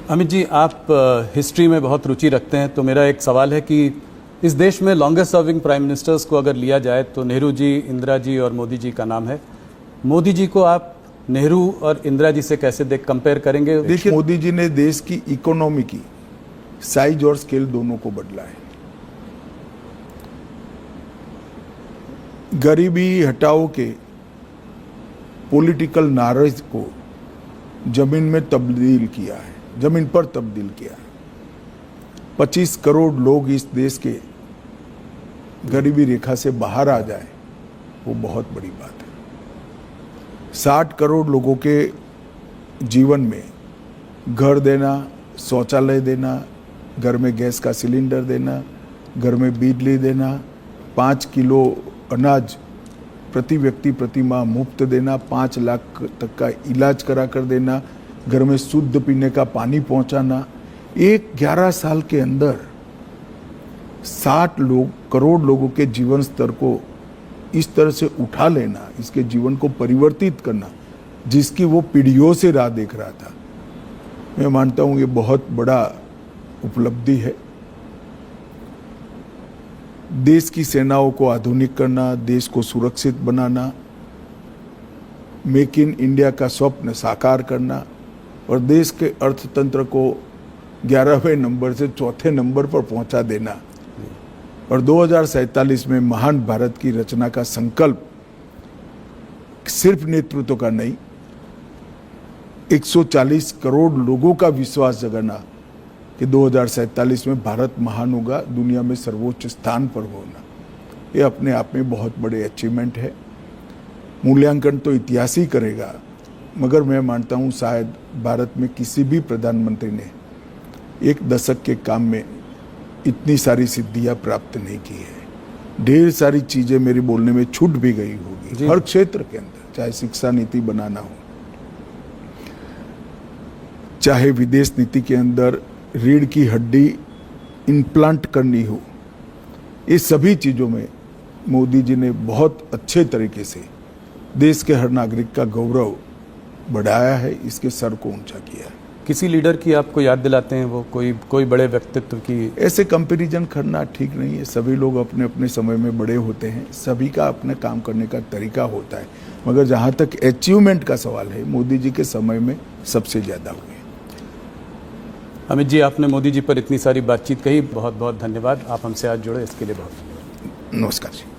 अमित जी, आप हिस्ट्री में बहुत रुचि रखते हैं, तो मेरा एक सवाल है कि इस देश में लॉन्गेस्ट सर्विंग प्राइम मिनिस्टर्स को अगर लिया जाए तो नेहरू जी, इंदिरा जी और मोदी जी का नाम है। मोदी जी को आप नेहरू और इंदिरा जी से कैसे कंपेयर करेंगे? देखिए, मोदी जी ने देश की इकोनॉमी की साइज और स्केल दोनों को बदला है। गरीबी हटाओ के पॉलिटिकल नारेज को जमीन में तब्दील किया है, जमीन पर तब्दील किया है। 25 करोड़ लोग इस देश के गरीबी रेखा से बाहर आ जाए, वो बहुत बड़ी बात है। 60 करोड़ लोगों के जीवन में घर देना, शौचालय देना, घर में गैस का सिलेंडर देना, घर में बिजली देना, 5 किलो अनाज प्रति व्यक्ति प्रति माह मुफ्त देना, 5 लाख तक का इलाज करा कर देना, घर में शुद्ध पीने का पानी पहुंचाना। 11 साल के अंदर 60 करोड़ लोगों के जीवन स्तर को इस तरह से उठा लेना, इसके जीवन को परिवर्तित करना, जिसकी वो पीढ़ियों से राह देख रहा था, मैं मानता हूं ये बहुत बड़ा उपलब्धि है। देश की सेनाओं को आधुनिक करना, देश को सुरक्षित बनाना, मेक इन इंडिया का स्वप्न साकार करना और देश के अर्थतंत्र को 11वें नंबर से 4थे नंबर पर पहुंचा देना और 2047 में महान भारत की रचना का संकल्प सिर्फ नेतृत्व का नहीं, 140 करोड़ लोगों का विश्वास जगाना कि 2047 में भारत महान होगा, दुनिया में सर्वोच्च स्थान पर होना, ये अपने आप में बहुत बड़े अचीवमेंट है। मूल्यांकन तो इतिहास ही करेगा, मगर मैं मानता हूँ शायद भारत में किसी भी प्रधानमंत्री ने 1 दशक के काम में इतनी सारी सिद्धियां प्राप्त नहीं की है। ढेर सारी चीजें मेरी बोलने में छूट भी गई होगी हर क्षेत्र के अंदर, चाहे शिक्षा नीति बनाना हो, चाहे विदेश नीति के अंदर रीढ़ की हड्डी इम्प्लांट करनी हो, ये सभी चीजों में मोदी जी ने बहुत अच्छे तरीके से देश के हर नागरिक का गौरव बढ़ाया है, इसके सर को ऊंचा किया है। किसी लीडर की आपको याद दिलाते हैं वो कोई बड़े व्यक्तित्व की? ऐसे कंपैरिजन करना ठीक नहीं है। सभी लोग अपने अपने समय में बड़े होते हैं, सभी का अपने काम करने का तरीका होता है, मगर जहां तक अचीवमेंट का सवाल है, मोदी जी के समय में सबसे ज्यादा हुए। अमित जी, आपने मोदी जी पर इतनी सारी बातचीत कही, बहुत बहुत धन्यवाद। आप हमसे आज जुड़े इसके लिए बहुत नमस्कार जी।